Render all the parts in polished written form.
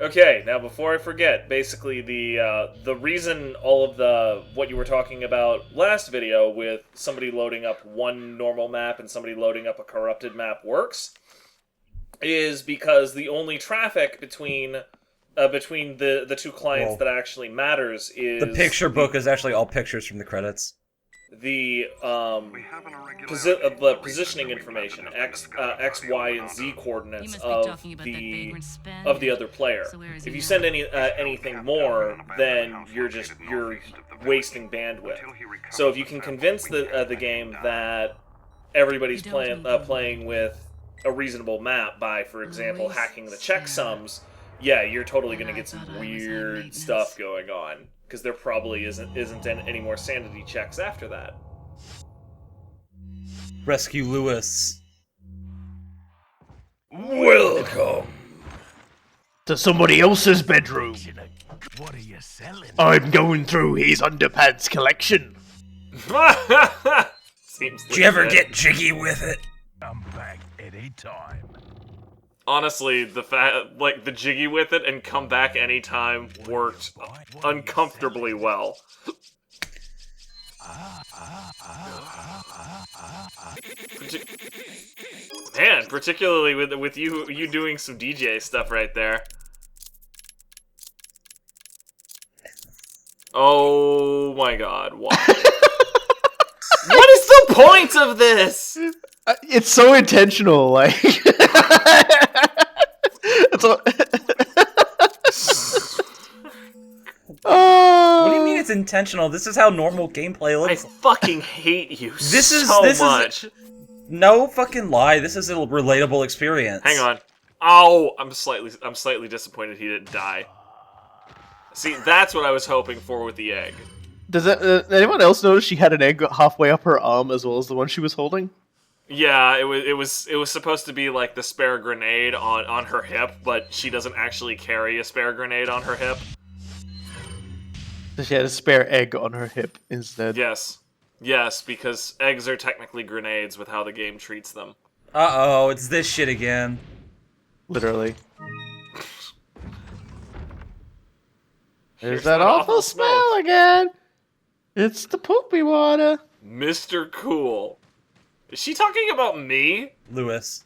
Okay, now before I forget, basically the reason all of what you were talking about last video with somebody loading up one normal map and somebody loading up a corrupted map works is because the only traffic between the two clients that actually matters is the picture book is actually all pictures from the credits. The positioning information, x, y, and z coordinates of the other player. If you send anything more, then you're wasting bandwidth. So if you can convince the game that everybody's playing with a reasonable map by, for example, hacking the checksums, yeah, you're totally going to get some weird stuff going on. Because there probably isn't any more sanity checks after that. Rescue Lewis. Welcome to somebody else's bedroom. What are you selling? I'm going through his underpants collection. Seems Did you ever get jiggy with it? I'm back anytime. Honestly, the jiggy with it and come back anytime worked uncomfortably well. Man, particularly with you doing some DJ stuff right there. Oh my god, why? What is the point of this? It's so intentional, like... it's all... What do you mean it's intentional? This is how normal gameplay looks. I fucking hate you this much. No fucking lie. This is a relatable experience. Hang on. Oh, I'm slightly disappointed he didn't die. See, that's what I was hoping for with the egg. Does anyone else notice she had an egg halfway up her arm as well as the one she was holding? Yeah, it was supposed to be like the spare grenade on her hip, but she doesn't actually carry a spare grenade on her hip. So she had a spare egg on her hip instead. Yes. Yes, because eggs are technically grenades with how the game treats them. Uh-oh, it's this shit again. Literally. There's that awful smell again. It's the poopy water. Mr. Cool. Is she talking about me? Lewis.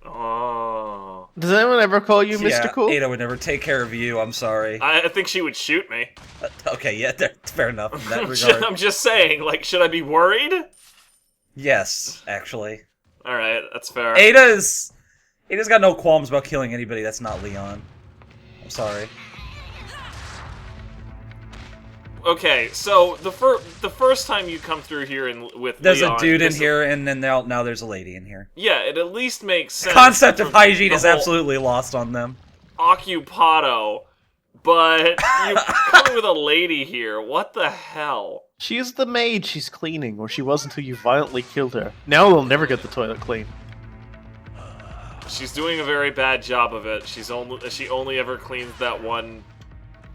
Oh. Does anyone ever call you Yeah, Mr. Cool? Ada would never take care of you, I'm sorry. I think she would shoot me. Okay, yeah, fair enough in that regard. I'm just saying, like, should I be worried? Yes, actually. Alright, that's fair. Ada's got no qualms about killing anybody that's not Leon. I'm sorry. Okay, so the first time you come through here with there's Leon, a dude in here, and then now there's a lady in here. Yeah, it at least makes sense. The concept of hygiene is absolutely lost on them. Occupado, but you're coming with a lady here. What the hell? She is the maid she's cleaning, or she was until you violently killed her. Now we'll never get the toilet clean. She's doing a very bad job of it. She only ever cleans that one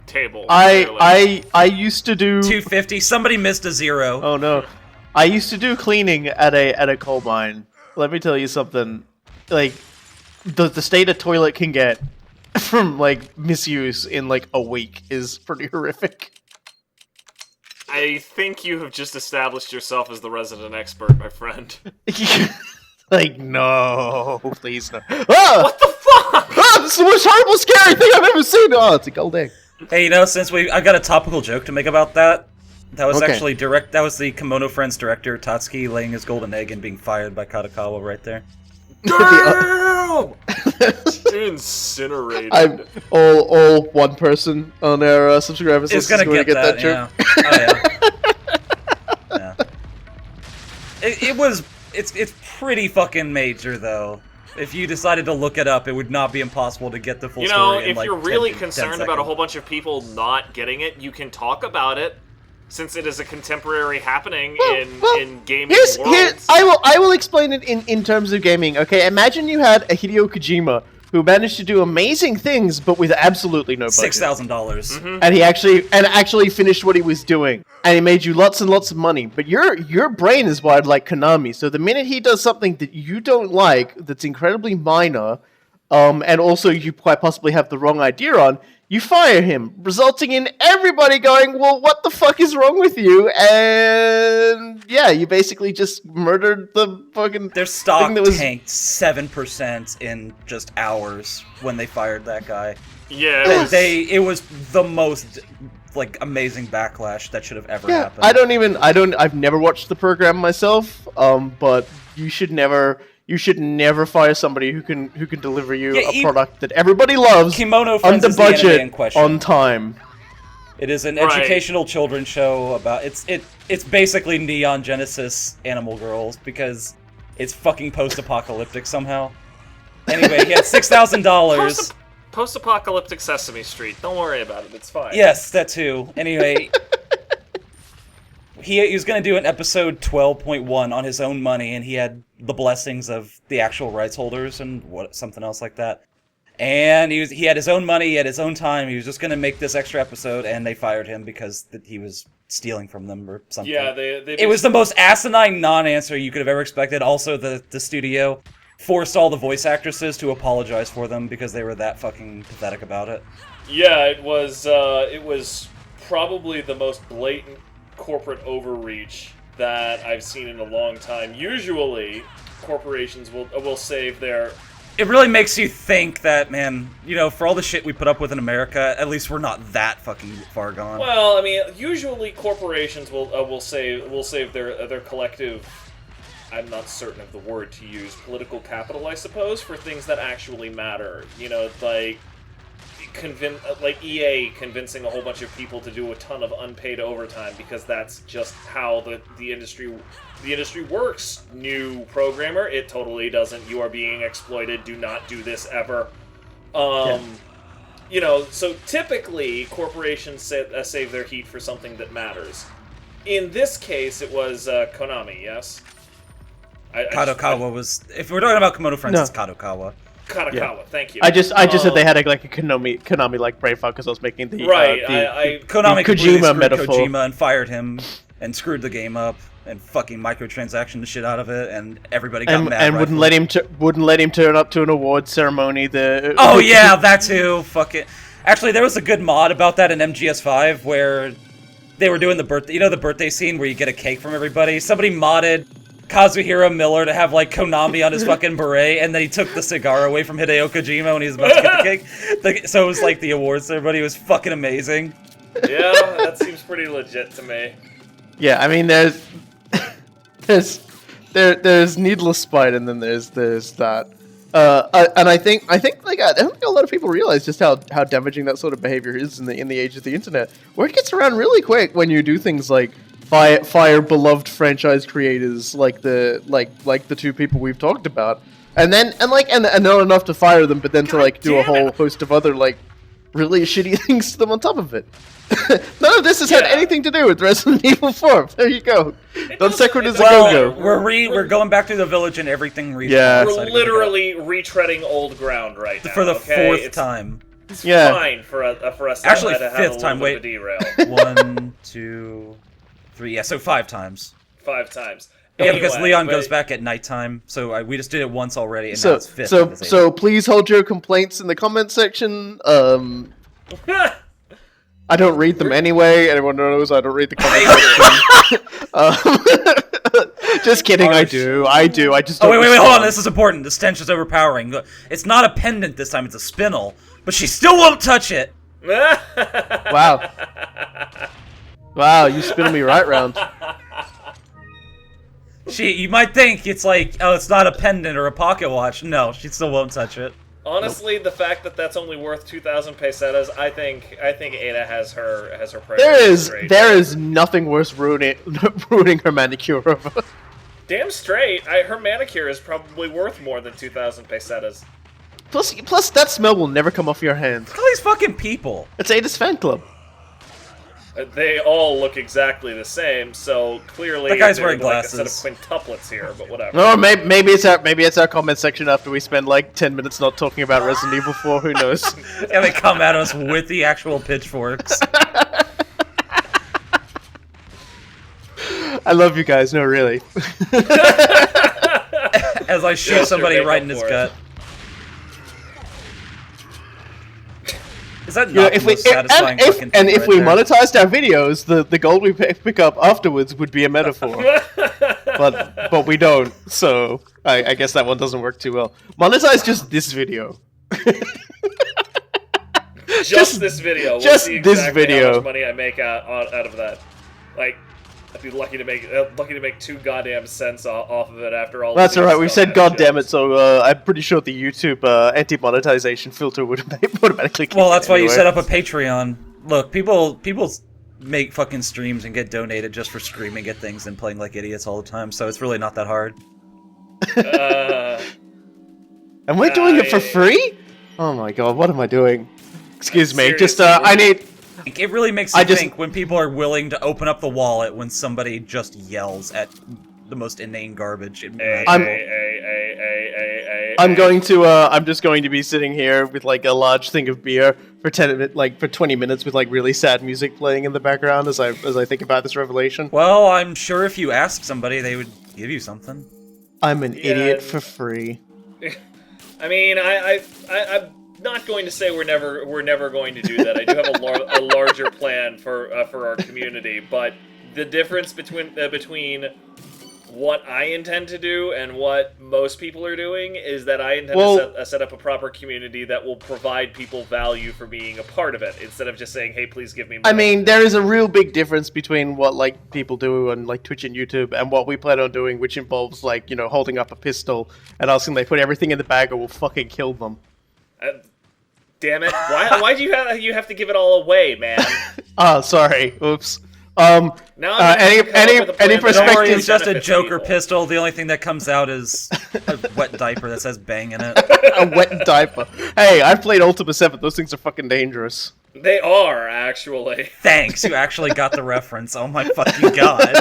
table. I used to do 250. Somebody missed a 0. Oh no. I used to do cleaning at a coal mine. Let me tell you something. Like the state a toilet can get from like misuse in like a week is pretty horrific. I think you have just established yourself as the resident expert, my friend. Like, no, please no. Ah! What the fuck? Ah, this is the most horrible, scary thing I've ever seen! Oh, it's a gold egg. Hey, you know, since I've got a topical joke to make about that. That was Okay. actually that was the Kimono Friends director, Tatsuki, laying his golden egg and being fired by Katakawa right there. Damn! Incinerated. I'm all one person on our subscribers It's list gonna is going to get get that yeah. joke. Oh, yeah. Yeah. It's pretty fucking major, though. If you decided to look it up, it would not be impossible to get the full You know, story in, if like, you're 10 really 10 concerned about a seconds. whole bunch of people not getting it, you can talk about it, since it is a contemporary happening in gaming worlds. I will explain it in terms of gaming. Okay, imagine you had a Hideo Kojima who managed to do amazing things, but with absolutely no budget. $6,000. And he actually finished what he was doing, and he made you lots and lots of money. But your brain is wired like Konami, so the minute he does something that you don't like, that's incredibly minor, and also you quite possibly have the wrong idea on, you fire him, resulting in everybody going, well, what the fuck is wrong with you? And yeah, you basically just murdered the fucking Their stock thing that was... tanked 7% in just hours when they fired that guy. Yeah, It was the most like amazing backlash that should have ever happened. I've never watched the program myself, but you should never fire somebody who can deliver you a product that everybody loves Kimono Friends under is the anime budget in question. on time. It is an educational children's show about it's basically Neon Genesis Animal Girls because it's fucking post-apocalyptic somehow. Anyway, he had $6,000. Post-apocalyptic Sesame Street. Don't worry about it. It's fine. Yes, that too. Anyway, he was going to do an episode 12.1 on his own money, and he had the blessings of the actual rights holders and something else like that. And he had his own money, he had his own time. He was just going to make this extra episode, and they fired him because he was stealing from them or something. Yeah, it was the most asinine non-answer you could have ever expected. Also, the studio forced all the voice actresses to apologize for them because they were that fucking pathetic about it. Yeah, it was probably the most blatant corporate overreach that I've seen in a long time. Usually, corporations will save their... It really makes you think that, man, for all the shit we put up with in America, at least we're not that fucking far gone. Well, I mean, usually corporations will save their collective... I'm not certain of the word to use, political capital, I suppose, for things that actually matter. Like EA convincing a whole bunch of people to do a ton of unpaid overtime because that's just how the industry works. New programmer, it totally doesn't. You are being exploited. Do not do this ever. So typically corporations save their heat for something that matters. In this case, it was Konami. Yes. Kadokawa was... If we're talking about Kimono Friends, it's Kadokawa. Kadokawa, thank you. I just said they had a Konami like Braveheart because I was making the Konami Kojima screwed metaphor. Kojima and fired him and screwed the game up and fucking microtransaction the shit out of it, and everybody got mad. And wouldn't let him turn up to an award ceremony. Oh yeah, that too. Fuck it. Actually, there was a good mod about that in MGS5 where they were doing the birthday. The birthday scene where you get a cake from everybody. Somebody modded Kazuhiro Miller to have like Konami on his fucking beret, and then he took the cigar away from Hideo Kojima when he was about to get the cake. So it was like the awards ceremony. It was fucking amazing. Yeah, that seems pretty legit to me. Yeah, I mean, there's needless spite, and then there's that. And I don't think a lot of people realize just how damaging that sort of behavior is in the age of the internet, where it gets around really quick when you do things like fire beloved franchise creators like the two people we've talked about, and not enough to fire them, but then to do a whole host of other really shitty things to them on top of it. None of this has had anything to do with Resident Evil 4. There you go. Don Secret is a go-go. We're going back to the village and everything. Yeah, we're literally retreading old ground right now. For the fourth time. It's fine for us to actually have a fifth time. Wait, derail. 1, 2, 3. Yeah, so 5 times. 5 times. Yeah, because Leon goes back at nighttime, so we just did it once already, and now it's 5th. So please hold your complaints in the comment section. I don't read them anyway. Anyone knows I don't read the comment section. Just kidding, I do. I just don't wait, hold on. This is important. The stench is overpowering. It's not a pendant this time, it's a spinel. But she still won't touch it! Wow. Wow, you spinning me right round. You might think it's like, oh, it's not a pendant or a pocket watch. No, she still won't touch it. Honestly, the fact that that's only worth 2,000 pesetas, I think Ada has her priorities straight. There is nothing worse ruining her manicure over. Damn straight, her manicure is probably worth more than 2,000 pesetas. Plus, that smell will never come off your hands. Look at these fucking people. It's Ada's fan club. They all look exactly the same, so clearly that guy's wearing glasses. Like a set of quintuplets here, but whatever. No, maybe it's our comment section after we spend 10 minutes not talking about Resident Evil 4. Who knows? And they come at us with the actual pitchforks. I love you guys. No, really. As I shoot somebody right in his gut. Is that You know, not if the we most satisfying fucking and thing if right we there? monetized our videos, the gold we pick up afterwards would be a metaphor. but we don't, so I guess that one doesn't work too well. Monetize just this video. Just this video. We'll just see this exactly video. how much money I make out of that. Like, I'd be lucky to make 2 goddamn cents off of it after all. That's of these alright, we've said dumbass goddamn it, shows. so I'm pretty sure the YouTube anti-monetization filter would automatically kick Well, that's in why you anyway. set up a Patreon. Look, people make fucking streams and get donated just for screaming at things and playing like idiots all the time, so it's really not that hard. And we're doing it for free? Oh my god, what am I doing? Excuse me, just, I need... It really makes me think when people are willing to open up the wallet when somebody just yells at the most inane garbage. I'm just going to be sitting here with like a large thing of beer for 20 minutes with like really sad music playing in the background as I think about this revelation. Well, I'm sure if you ask somebody, they would give you something. I'm an idiot for free. I mean, I'm not going to say we're never going to do that. I do have a larger plan for our community, but the difference between what I intend to do and what most people are doing is that I intend to set up a proper community that will provide people value for being a part of it, instead of just saying, "Hey, please give me money." I mean, there is a real big difference between what like people do on like Twitch and YouTube and what we plan on doing, which involves like, you know, holding up a pistol and asking they put everything in the bag or we'll fucking kill them. Damn it! Why do you have to give it all away, man? Oh, sorry. Oops. Now any Don't perspective? worry, it's just a Joker pistol. The only thing that comes out is a wet diaper that says "bang" in it. A wet diaper. Hey, I've played Ultima 7. Those things are fucking dangerous. They are, actually. Thanks, you actually got the reference. Oh my fucking god.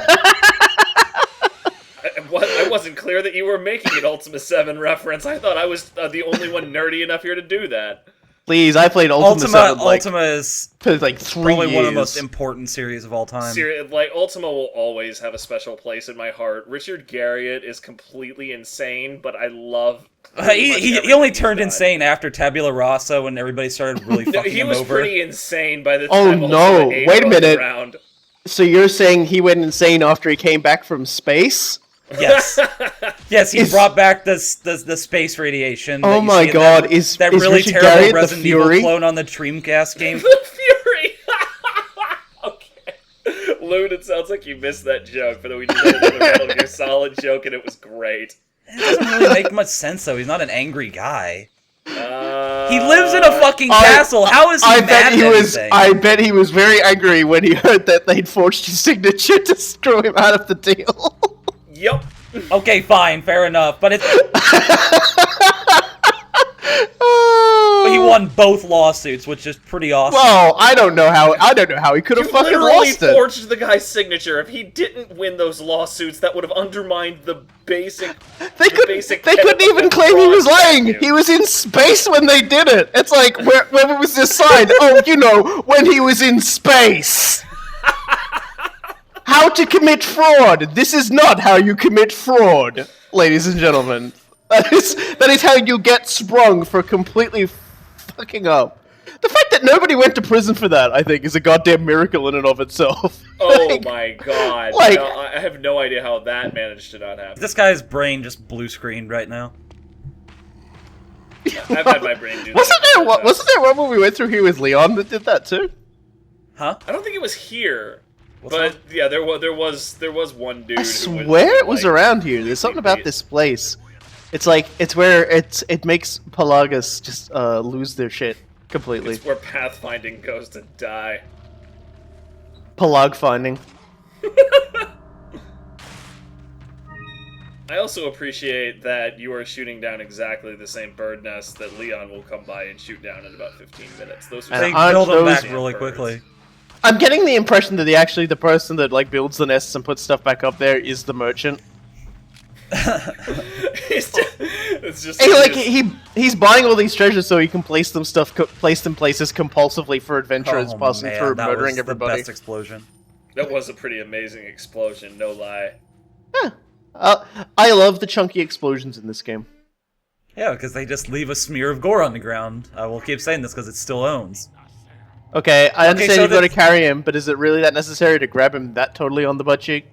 I wasn't clear that you were making an Ultima 7 reference. I thought I was the only one nerdy enough here to do that. Please, I played Ultima 7 Ultima is for like 3 probably years. one of the most important series of all time. Like, Ultima will always have a special place in my heart. Richard Garriott is completely insane, but I love... He only turned insane after Tabula Rasa when everybody started really fucking he him was over. pretty insane by the time Oh no, Ultima 8 wait a rolled minute. around. So you're saying he went insane after he came back from space? Yes. Yes, he brought back the space radiation. Oh my god, that is really Richard terrible Garriott the Resident Evil Fury? clone on the Dreamcast game. The Fury! Okay. Loon, it sounds like you missed that joke, but we just had another Metal Gear Solid joke, and it was great. It doesn't really make much sense, though. He's not an angry guy. He lives in a fucking castle. How is he mad at anything? I bet he was very angry when he heard that they'd forged his signature to screw him out of the deal. Yup. Okay, fine, fair enough. But it's... But he won both lawsuits, which is pretty awesome. Well, I don't know how he could have fucking literally lost it. forged the guy's signature. If he didn't win those lawsuits, that would have undermined the basic. They couldn't even claim he was lying. He was in space when they did it. It's like, where was this sign? Oh, you know, when he was in space. How to commit fraud. This is not how you commit fraud, ladies and gentlemen. That is how you get sprung for completely fucking up. The fact that nobody went to prison for that, I think, is a goddamn miracle in and of itself. Oh my god. Like, no, I have no idea how that managed to not happen. This guy's brain just blue screened right now. I've had my brain do that. Wasn't there one when we went through here with Leon that did that too? Huh? I don't think it was here. But yeah, there was one dude. I swear it was around here. There's something about this place. It's like where it makes Pelagus just lose their shit completely. It's where Pathfinding goes to die. Pelag finding. I also appreciate that you are shooting down exactly the same bird nest that Leon will come by and shoot down in about 15 minutes. Those They aren't build them those back really quickly. I'm getting the impression that the person that like builds the nests and puts stuff back up there is the merchant. He's buying all these treasures so he can place them places compulsively for adventurers passing through, murdering everybody. The best explosion. That was a pretty amazing explosion, no lie. Yeah. I love the chunky explosions in this game. Yeah, because they just leave a smear of gore on the ground. I will keep saying this because it still owns. Okay, I understand so you've got to carry him, but is it really that necessary to grab him that totally on the butt cheek?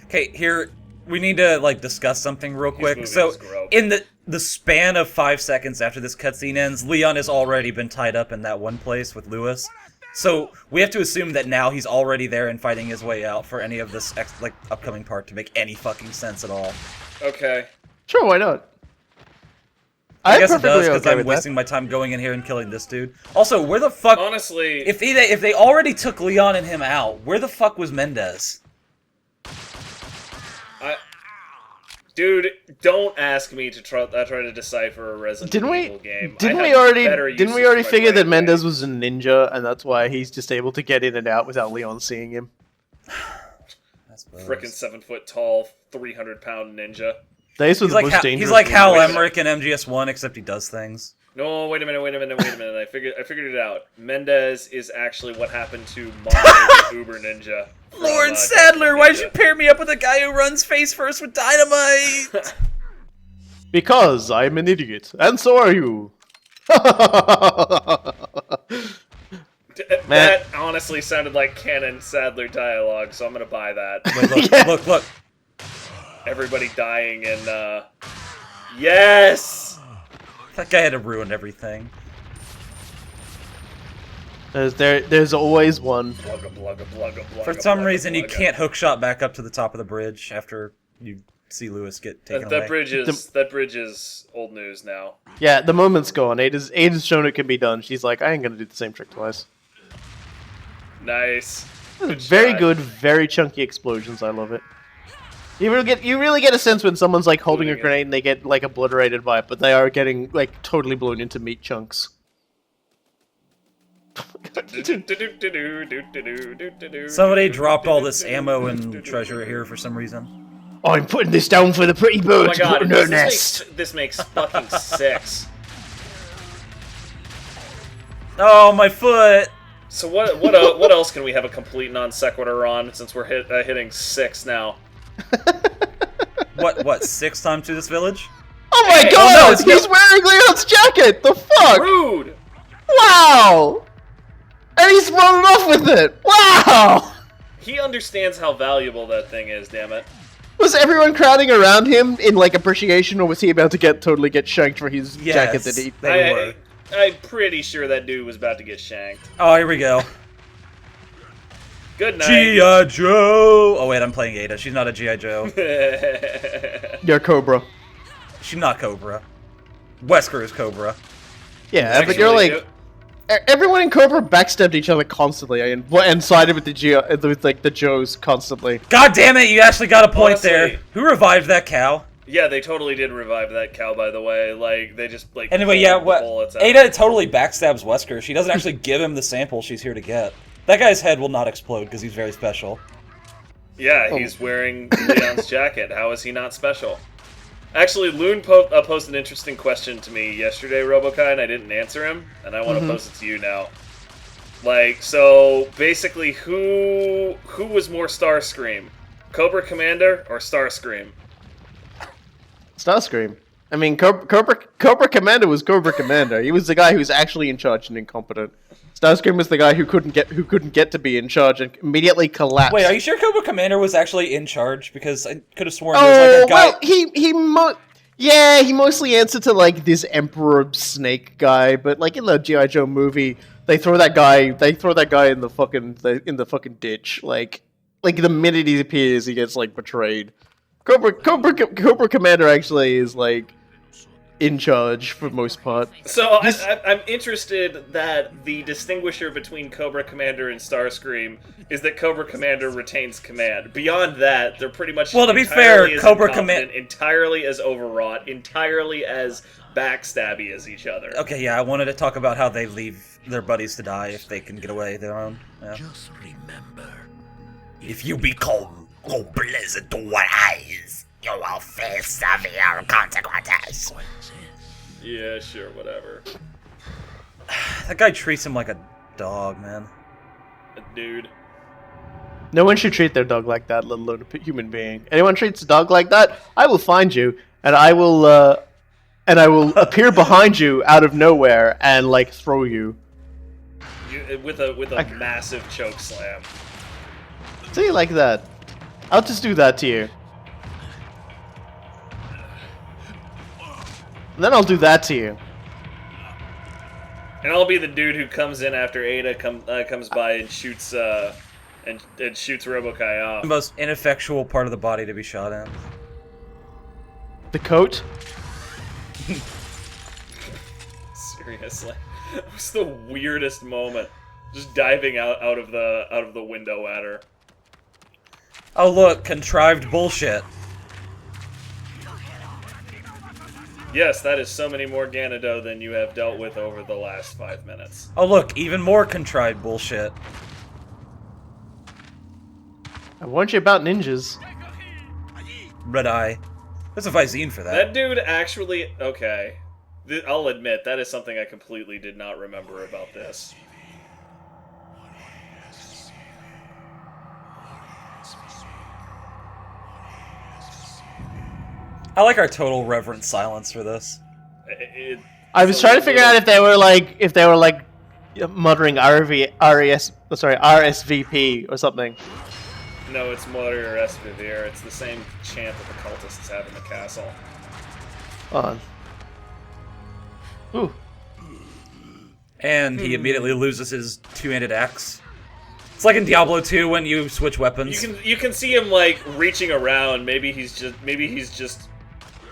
Okay, here we need to like discuss something real quick. moving So his grope. in the span of 5 seconds after this cutscene ends, Leon has already been tied up in that one place with Lewis. So we have to assume that now he's already there and fighting his way out for any of this upcoming part to make any fucking sense at all. Okay. Sure, why not? I guess it perfectly does because okay I'm with that. wasting my time going in here and killing this dude. Also, where the fuck? Honestly, If they already took Leon and him out, where the fuck was Mendez? dude, don't ask me to try to decipher a Resident Evil game. Didn't we already figure that Mendez was a ninja, and that's why he's just able to get in and out without Leon seeing him? Frickin' 7 foot tall, 300-pound ninja. Those were He's the like, most dangerous. he's like Hal ninjas. Emmerich in MGS1, except he does things. No, wait a minute. I figured it out. Mendez is actually what happened to Mongo the Uber Ninja. from, Lord Sadler, Ninja. why'd you pair me up with a guy who runs face first with dynamite? Because I'm an idiot, and so are you. That honestly sounded like canon Sadler dialogue, so I'm gonna buy that. Wait, Yeah. look. Everybody dying and yes! That guy had to ruin everything. There's always one. Blugga, blugga, blugga, blugga, For some blugga, reason, you blugga. can't hookshot back up to the top of the bridge after you see Lewis get taken away. That bridge is old news now. Yeah, the moment's gone. Ada's shown it can be done. She's like, I ain't gonna do the same trick twice. Nice. Good Very shot. good, very chunky explosions. I love it. You really get a sense when someone's like holding a Including it. grenade and they get like obliterated by it, but they are getting like totally blown into meat chunks. Somebody dropped all this ammo and treasure here for some reason. I'm putting this down for the pretty bird Oh my to put god, in her nest. this makes fucking 6. Oh, my foot! So what else can we have a complete non sequitur on since we're hitting 6 now? What, 6 times to this village? Oh my Hey, god! no, it's he's wearing Leon's jacket! The fuck? Rude! Wow! And he's running off with it! Wow! He understands how valuable that thing is, damn it. Was everyone crowding around him in like appreciation, or was he about to totally get shanked for his jacket that he... They were. I'm pretty sure that dude was about to get shanked. Oh, here we go. Good night. G.I. Joe! Oh wait, I'm playing Ada. She's not a G.I. Joe. You're Cobra. She's not Cobra. Wesker is Cobra. Yeah, but Actually, you're like... Everyone in Cobra backstabbed each other constantly and sided with the Joes constantly. God damn it, you actually got a point Honestly. there. Who revived that cow? Yeah, they totally did revive that cow, by the way. Like, they just, like... Anyway, pulled yeah, the what? bullets out. Ada totally backstabs Wesker. She doesn't actually give him the sample she's here to get. That guy's head will not explode because he's very special. Yeah, he's wearing Leon's jacket. How is he not special? Actually, Loon posed an interesting question to me yesterday, Robokai, and I didn't answer him, and I want to pose it to you now. Like, so, basically, who was more Starscream? Cobra Commander or Starscream? Starscream. I mean, Cobra Commander was Cobra Commander. He was the guy who was actually in charge and incompetent. Starscream was the guy who couldn't get to be in charge and immediately collapsed. Wait, are you sure Cobra Commander was actually in charge? Because I could have sworn there was like a guy... well, he mostly answered to like this Emperor Snake guy, but like in the G.I. Joe movie, they throw that guy in the fucking ditch. Like the minute he appears, he gets like betrayed. Cobra Commander actually is like in charge for the most part. So I'm interested that the distinguisher between Cobra Commander and Starscream is that Cobra Commander retains command. Beyond that, they're pretty much Well, to be entirely fair, as Cobra incompetent, entirely as overwrought, entirely as backstabby as each other. Okay, yeah, I wanted to talk about how they leave their buddies to die if they can get away their own. Yeah. Just remember, If you become unpleasant to our eyes, you will face severe consequences. Yeah, sure, whatever. That guy treats him like a dog, man. Dude. No one should treat their dog like that, let alone a human being. Anyone treats a dog like that, I will find you, and I will appear behind you out of nowhere and like throw you. With a massive choke slam. See, like that. I'll just do that to you. And then I'll do that to you. And I'll be the dude who comes in after Ada comes by and shoots and shoots Robokai off. The most ineffectual part of the body to be shot in. The coat? Seriously, it was the weirdest moment. Just diving out of the window at her. Oh look, contrived bullshit. Yes, that is so many more Ganado than you have dealt with over the last 5 minutes. Oh look, even more contrived bullshit. I warned you about ninjas. Red Eye. There's a Visine for that. That dude actually... Okay. I'll admit, that is something I completely did not remember about this. I like our total reverent silence for this. I was trying to figure out if they were like muttering RSVP or something. No, it's Motor or Esvivir. It's the same chant that the cultists have in the castle. On. Ooh. And he immediately loses his two-handed axe. It's like in Diablo 2 when you switch weapons. You can see him like reaching around. Maybe he's just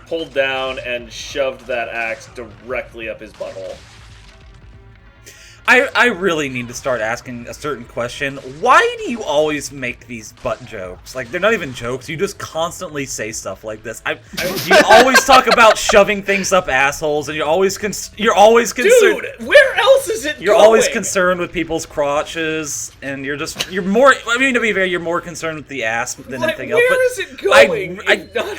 pulled down and shoved that axe directly up his butthole. I really need to start asking a certain question. Why do you always make these butt jokes? Like, they're not even jokes. You just constantly say stuff like this. You always talk about shoving things up assholes, and you're always concerned. Dude, where else is it You're going? always concerned with people's crotches, and you're more. I mean, to be fair, you're more concerned with the ass than anything else. Where is it going? I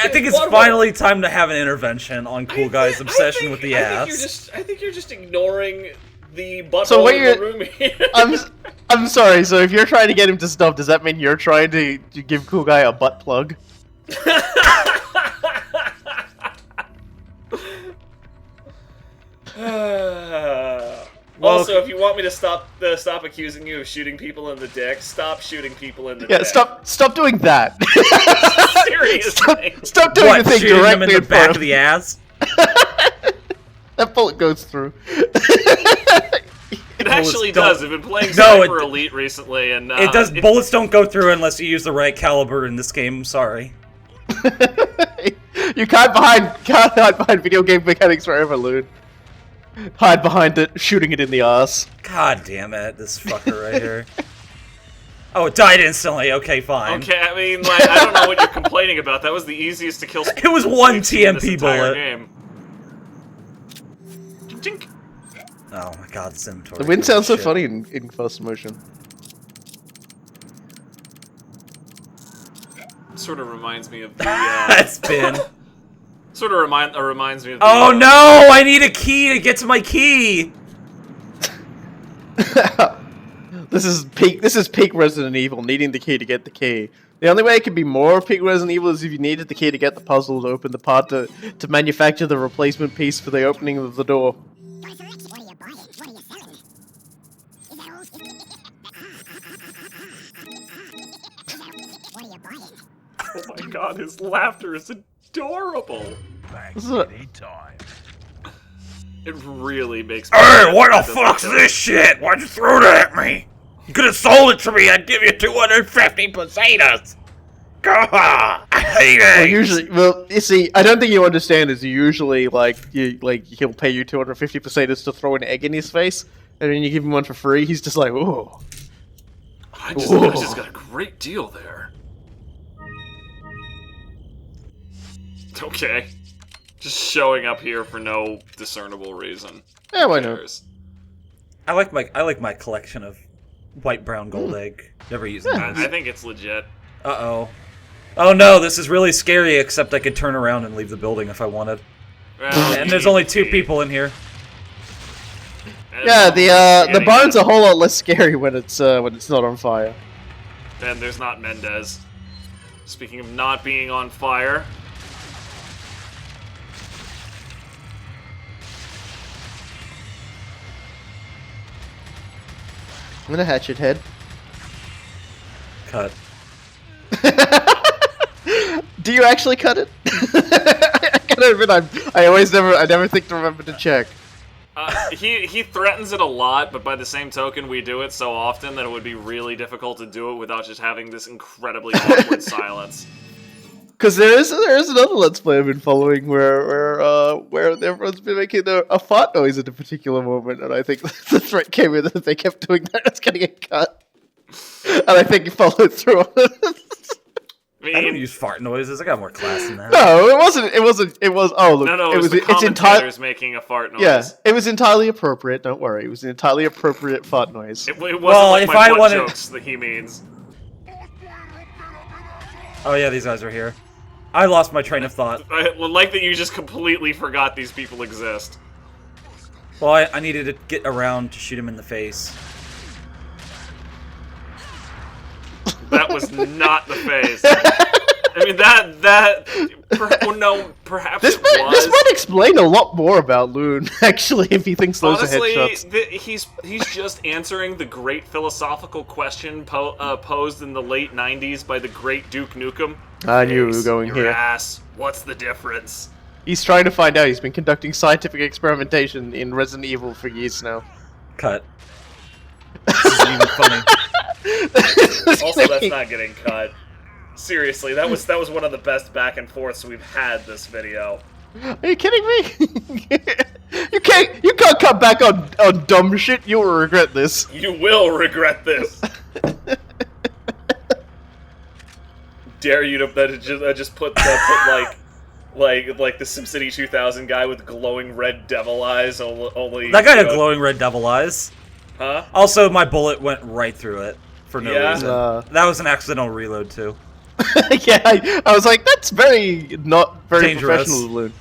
think it's finally time to have an intervention on Cool Guy's obsession with the ass. I think you're just ignoring the butthole So what in the room here. I'm sorry, so if you're trying to get him to stop, does that mean you're trying to give Cool Guy a butt plug? Also, if you want me to stop accusing you of shooting people in the dick, stop shooting people in the dick. Stop doing that. Seriously. Stop doing the thing shooting directly them in the back of the ass? That bullet goes through. It actually does. I've been playing No, Cyber Elite recently, and it does. Bullets don't go through unless you use the right caliber in this game. Sorry. You can't hide behind video game mechanics forever, Loon. Hide behind it, shooting it in the ass. God damn it, this fucker right here. Oh, it died instantly. Okay, fine. Okay, I mean, like, I don't know what you're complaining about. That was the easiest to kill. It was one in this TMP entire bullet. Game. Jink. Oh my god, this inventory. The wind sounds so funny in fast motion. Sort of reminds me of the. That's been. Sort of reminds me of. The, Oh no! I need a key to get to my key. This is peak Resident Evil, needing the key to get the key. The only way it could be more peak Resident Evil is if you needed the key to get the puzzle to open the part to manufacture the replacement piece for the opening of the door. Oh my god, his laughter is adorable. Back This is a- anytime. It really makes me. Hey, what the fuck's this shit? Why'd you throw that at me? You could have sold it to me. I'd give you 250 pesetas. God, I hate it. Well, you see, I don't think you understand. Is usually he'll pay you 250 pesetas to throw an egg in his face, and then you give him one for free. He's just like, ooh. I just got a great deal there. Okay. Just showing up here for no discernible reason. Yeah, why Who not? cares? I like my collection of white, brown, gold egg. Never use them. I think it's legit. Uh-oh. Oh no, this is really scary, except I could turn around and leave the building if I wanted. Well, And there's only 2 people in here. Yeah, the barn's a whole lot less scary when it's not on fire. And there's not Mendez. Speaking of not being on fire. I'm gonna hatchet head. Cut. Do you actually cut it? I gotta admit, I never think to remember to check. He threatens it a lot, but by the same token, we do it so often that it would be really difficult to do it without just having this incredibly awkward silence. Because there is another Let's Play I've been following where everyone's been making a fart noise at a particular moment, and I think the threat came in that if they kept doing that, it's gonna get cut. And I think he followed through on it. I don't use fart noises. I got more class than that. No, it wasn't. It was. Oh, look. No, it's entirely making a fart noise. Yeah, it was entirely appropriate. Don't worry, it was an entirely appropriate fart noise. It wasn't like my butt jokes that he means. Oh yeah, these guys are here. I lost my train of thought. I like that you just completely forgot these people exist. Well, I needed to get around to shoot him in the face. That was not the phase. I mean, perhaps this might explain a lot more about Loon, actually, if he thinks those are headshots. He's just answering the great philosophical question posed in the late 90s by the great Duke Nukem. I knew we were going your here. Ass. What's the difference? He's trying to find out. He's been conducting scientific experimentation in Resident Evil for years now. Cut. This isn't even funny. Also, that's not getting cut. Seriously, that was one of the best back and forths we've had this video. Are you kidding me? You can't come back on dumb shit. You will regret this. You will regret this. Dare you to just put like the SimCity 2000 guy with glowing red devil eyes. Only that guy had glowing red devil eyes. Huh? Also, my bullet went right through it for no reason. That was an accidental reload too. Yeah, I was like, that's not very dangerous. Professional, Loon.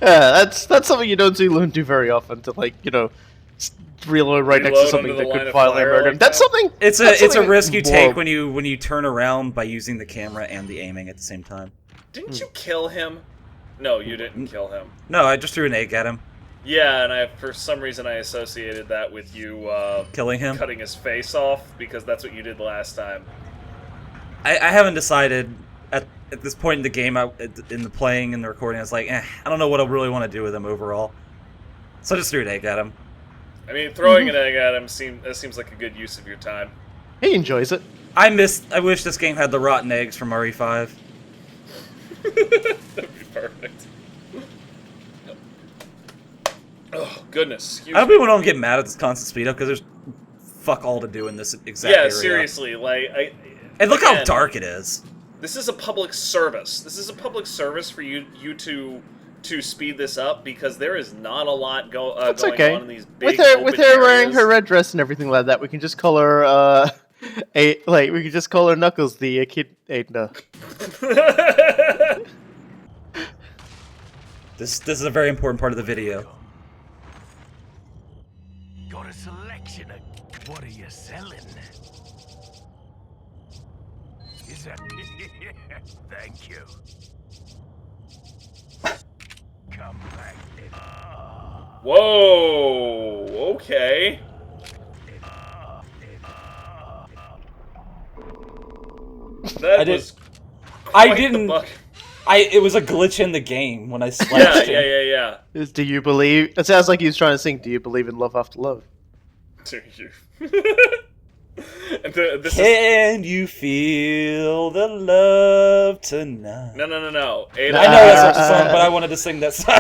Yeah, that's something you don't see Loon do very often. To reload right next to something that could violently murder him. That's something. It's a risk you take when you turn around by using the camera and the aiming at the same time. Didn't you kill him? No, you didn't kill him. No, I just threw an egg at him. Yeah, and for some reason I associated that with you killing him, cutting his face off, because that's what you did last time. I haven't decided at this point in the game, in the playing and the recording. I was like, I don't know what I really want to do with him overall. So I just threw an egg at him. I mean, throwing an egg at him seems like a good use of your time. He enjoys it. I wish this game had the rotten eggs from RE5. That'd be perfect. Oh, goodness. I hope people don't get mad at this constant speed up, because there's fuck all to do in this exact area. Yeah, seriously, and look how dark it is. This is a public service. This is a public service for you to speed this up, because there is not a lot going on in these big with her wearing her red dress and everything like that. We can just call her Knuckles, the kid Aidna. This is a very important part of the video. Got a selection of what are you selling? Is that thank you. Come back. Whoa, okay. It was a glitch in the game when I slashed him. Yeah. Do you believe? It sounds like he was trying to sing. Do you believe in love after love? Do you? Can you feel the love tonight? No. Ada, I know that's such a song, but I wanted to sing that song.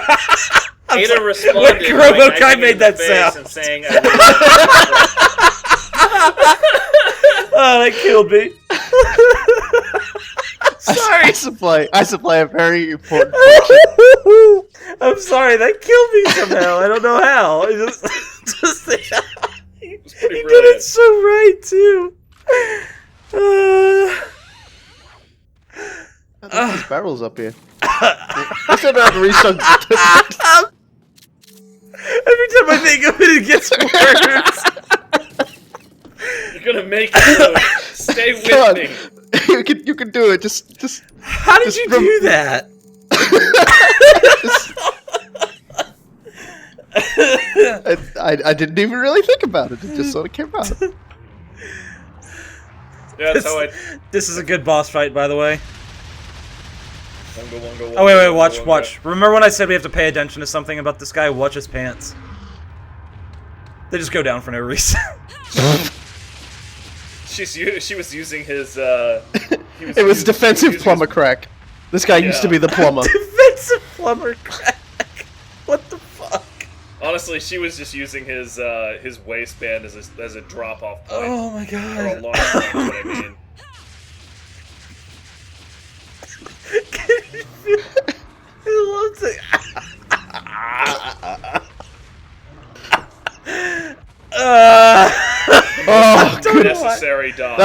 Ada responded when Robokai made that sound. And saying, oh, that killed me. Sorry. I supply a very important function. I'm sorry, that killed me somehow. I don't know how. He did it so right, too. There's barrels up here. I said I have to restock. Every time I think of it, it gets worse. You're gonna make it. Stay with me. You can do it. Just. How did you do that? I didn't even really think about it. It just sort of came out. Yeah, that's how I... This is a good boss fight, by the way. Wonga, Oh, wait, watch. Remember when I said we have to pay attention to something about this guy? Watch his pants. They just go down for no reason. She was using his, It was defensive plumber crack. This guy used to be the plumber. Defensive plumber crack. What the fuck? Honestly, she was just using his waistband as a drop-off point. Oh my Or a god. launch point, what I mean. He loves it. Oh, good. Necessary dodge.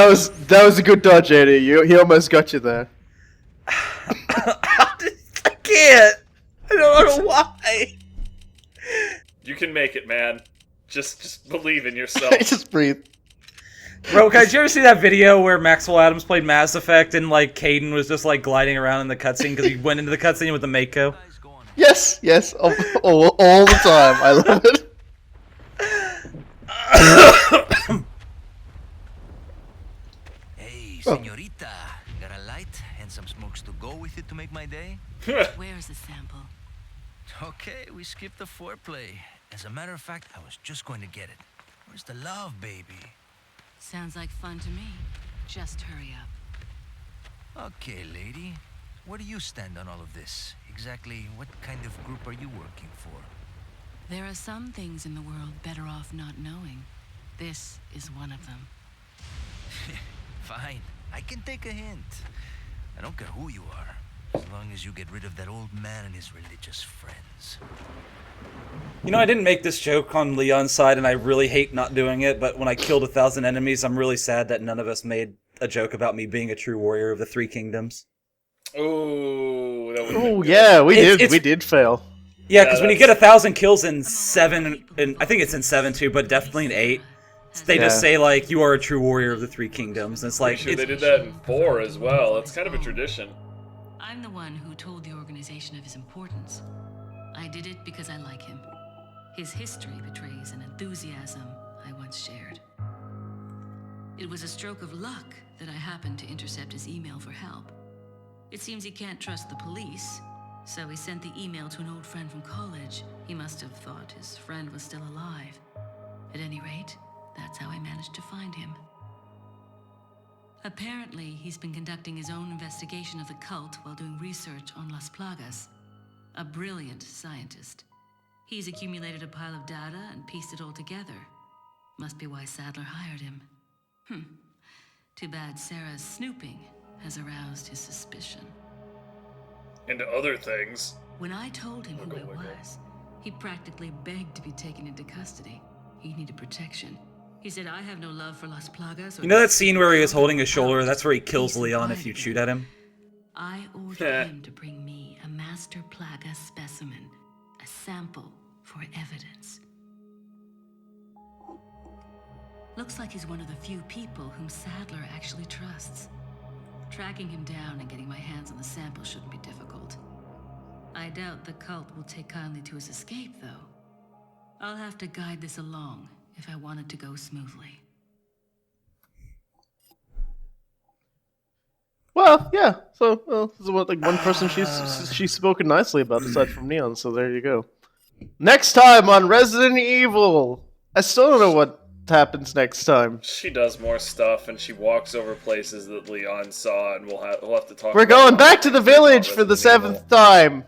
That was a good dodge, Eddie. He almost got you there. I can't. I don't know why. You can make it, man. Just believe in yourself. Just breathe. Bro, did you ever see that video where Maxwell Adams played Mass Effect and like Caden was just like gliding around in the cutscene because he went into the cutscene with the Mako? Yes, all the time. I love it. Hey, señorita, got a light and some smokes to go with it to make my day? Where's the sample? Okay, we skipped the foreplay. As a matter of fact, I was just going to get it. Where's the love, baby? Sounds like fun to me. Just hurry up. Okay, lady. Where do you stand on all of this? Exactly what kind of group are you working for? There are some things in the world better off not knowing. This is one of them. Fine, I can take a hint. I don't care who you are, as long as you get rid of that old man and his religious friends. You know, I didn't make this joke on Leon's side, and I really hate not doing it, but when I killed 1,000 enemies, I'm really sad that none of us made a joke about me being a true warrior of the Three Kingdoms. Ooh, that would. Oh yeah, we did fail. Yeah, because when you get 1,000 kills in 7, and I think it's in 7 too, but definitely in 8, they just say, like, you are a true warrior of the Three Kingdoms. And it's like... Sure they did that in 4 as well. It's kind of a tradition. I'm the one who told the organization of his importance. I did it because I like him. His history betrays an enthusiasm I once shared. It was a stroke of luck that I happened to intercept his email for help. It seems he can't trust the police, so he sent the email to an old friend from college. He must have thought his friend was still alive. At any rate, that's how I managed to find him. Apparently, he's been conducting his own investigation of the cult while doing research on Las Plagas. A brilliant scientist. He's accumulated a pile of data and pieced it all together. Must be why Sadler hired him. Too bad Sarah's snooping has aroused his suspicion. And other things. When I told him who I was, he practically begged to be taken into custody. He needed protection. He said, I have no love for Las Plagas. You know that scene where he is holding his shoulder? That's where he kills Leon if you shoot at him. I ordered him to bring me a Master Plaga specimen, a sample for evidence. Looks like he's one of the few people whom Sadler actually trusts. Tracking him down and getting my hands on the sample shouldn't be difficult. I doubt the cult will take kindly to his escape, though. I'll have to guide this along if I want it to go smoothly. Well, yeah. So, this is what, like, one person she's spoken nicely about aside from Neon. So there you go. Next time on Resident Evil. I still don't know what happens next time. She does more stuff, and she walks over places that Leon saw, and we'll have to talk. We're going back to the village for the 7th time.